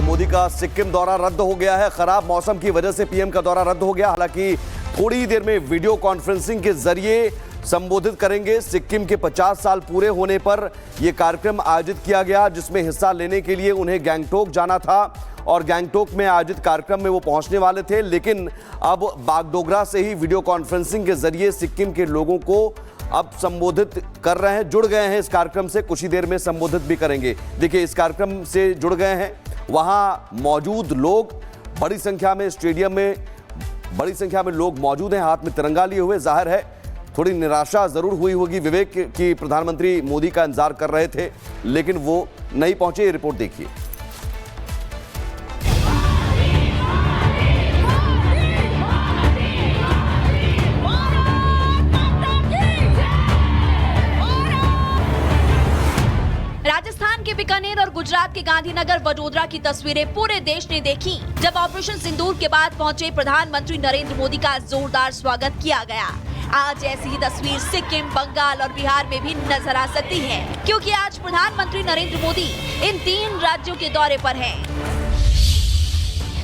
मोदी का सिक्किम दौरा रद्द हो गया है। खराब मौसम की वजह से पीएम का दौरा रद्द हो गया। हालांकि थोड़ी ही देर में वीडियो कॉन्फ्रेंसिंग के जरिए संबोधित करेंगे। सिक्किम के 50 साल पूरे होने पर यह कार्यक्रम आयोजित किया गया, जिसमें हिस्सा लेने के लिए उन्हें गैंगटोक जाना था और गैंगटोक में आयोजित कार्यक्रम में वो पहुंचने वाले थे, लेकिन अब बागडोगरा से ही वीडियो कॉन्फ्रेंसिंग के जरिए सिक्किम के लोगों को अब संबोधित कर रहे हैं। जुड़ गए हैं इस कार्यक्रम से, कुछ ही देर में संबोधित भी करेंगे। देखिए, इस कार्यक्रम से जुड़ गए हैं वहां मौजूद लोग, बड़ी संख्या में स्टेडियम में बड़ी संख्या में लोग मौजूद हैं, हाथ में तिरंगा लिए हुए। जाहिर है थोड़ी निराशा जरूर हुई होगी विवेक की प्रधानमंत्री मोदी का इंतजार कर रहे थे, लेकिन वो नहीं पहुंचे। ये रिपोर्ट देखिए। राजस्थान के बीकानेर और गुजरात के गांधीनगर वडोदरा की तस्वीरें पूरे देश ने देखी, जब ऑपरेशन सिंदूर के बाद पहुंचे प्रधानमंत्री नरेंद्र मोदी का जोरदार स्वागत किया गया। आज ऐसी ही तस्वीर सिक्किम, बंगाल और बिहार में भी नजर आ सकती है, क्योंकि आज प्रधानमंत्री नरेंद्र मोदी इन 3 राज्यों के दौरे पर हैं।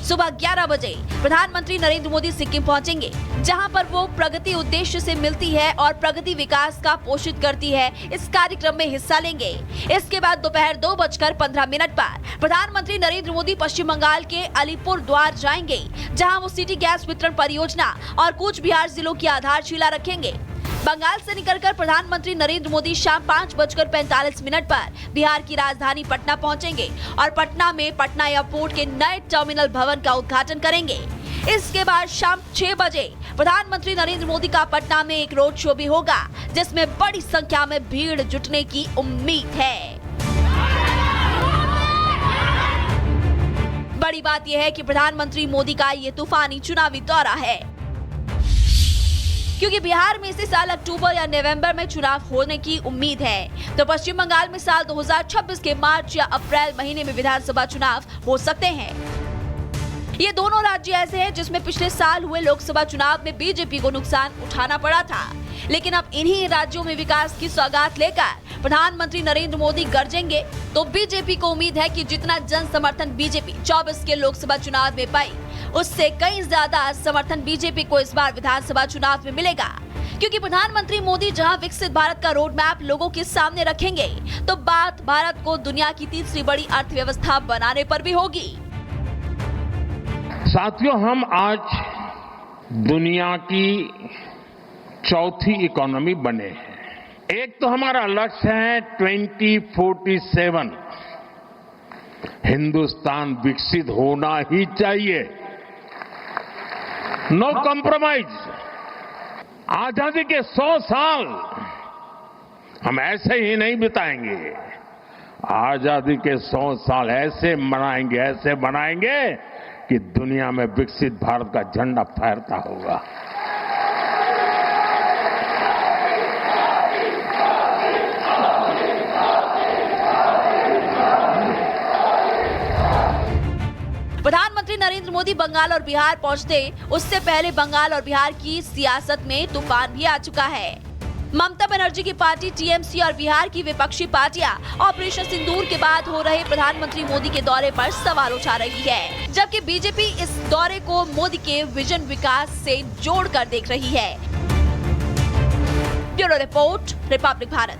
सुबह 11 बजे प्रधानमंत्री नरेंद्र मोदी सिक्किम पहुंचेंगे, जहां पर वो प्रगति उद्देश्य से मिलती है और प्रगति विकास का पोषित करती है। इस कार्यक्रम में हिस्सा लेंगे। इसके बाद दोपहर 2:15 पर प्रधानमंत्री नरेंद्र मोदी पश्चिम बंगाल के अलीपुर द्वार जाएंगे, जहां वो सिटी गैस वितरण परियोजना और कूच बिहार जिलों की आधारशिला रखेंगे। बंगाल से निकलकर प्रधानमंत्री नरेंद्र मोदी शाम 5:45 पर बिहार की राजधानी पटना पहुंचेंगे और पटना में पटना एयरपोर्ट के नए टर्मिनल भवन का उद्घाटन करेंगे। इसके बाद शाम 6 बजे प्रधानमंत्री नरेंद्र मोदी का पटना में एक रोड शो भी होगा, जिसमें बड़ी संख्या में भीड़ जुटने की उम्मीद है। बड़ी बात यह है कि प्रधानमंत्री मोदी का ये तूफानी चुनावी दौरा है, क्योंकि बिहार में इसी साल अक्टूबर या नवंबर में चुनाव होने की उम्मीद है, तो पश्चिम बंगाल में साल 2026 के मार्च या अप्रैल महीने में विधानसभा चुनाव हो सकते हैं। ये दोनों राज्य ऐसे हैं जिसमें पिछले साल हुए लोकसभा चुनाव में बीजेपी को नुकसान उठाना पड़ा था, लेकिन अब इन्हीं राज्यों में विकास की सौगात लेकर प्रधानमंत्री नरेंद्र मोदी गरजेंगे, तो बीजेपी को उम्मीद है कि जितना जन समर्थन बीजेपी 24 के लोकसभा चुनाव में पाई, उससे कई ज्यादा समर्थन बीजेपी को इस बार विधानसभा चुनाव में मिलेगा। क्योंकि प्रधानमंत्री मोदी जहां विकसित भारत का रोड मैप लोगों के सामने रखेंगे, तो बात भारत को दुनिया की तीसरी बड़ी अर्थव्यवस्था बनाने पर भी होगी। साथियों, हम आज दुनिया की चौथी इकोनॉमी बने हैं। एक तो हमारा लक्ष्य है 2047 हिंदुस्तान विकसित होना ही चाहिए, नो कॉम्प्रोमाइज। आजादी के 100 साल हम ऐसे ही नहीं बिताएंगे। आजादी के 100 साल ऐसे बनाएंगे कि दुनिया में विकसित भारत का झंडा फहरता होगा। प्रधानमंत्री नरेंद्र मोदी बंगाल और बिहार पहुंचते उससे पहले बंगाल और बिहार की सियासत में तूफान भी आ चुका है। ममता बनर्जी की पार्टी टीएमसी और बिहार की विपक्षी पार्टियां ऑपरेशन सिंदूर के बाद हो रहे प्रधानमंत्री मोदी के दौरे पर सवाल उठा रही है, जबकि बीजेपी इस दौरे को मोदी के विजन विकास से जोड़कर देख रही है। Bureau report, Republic Bharat.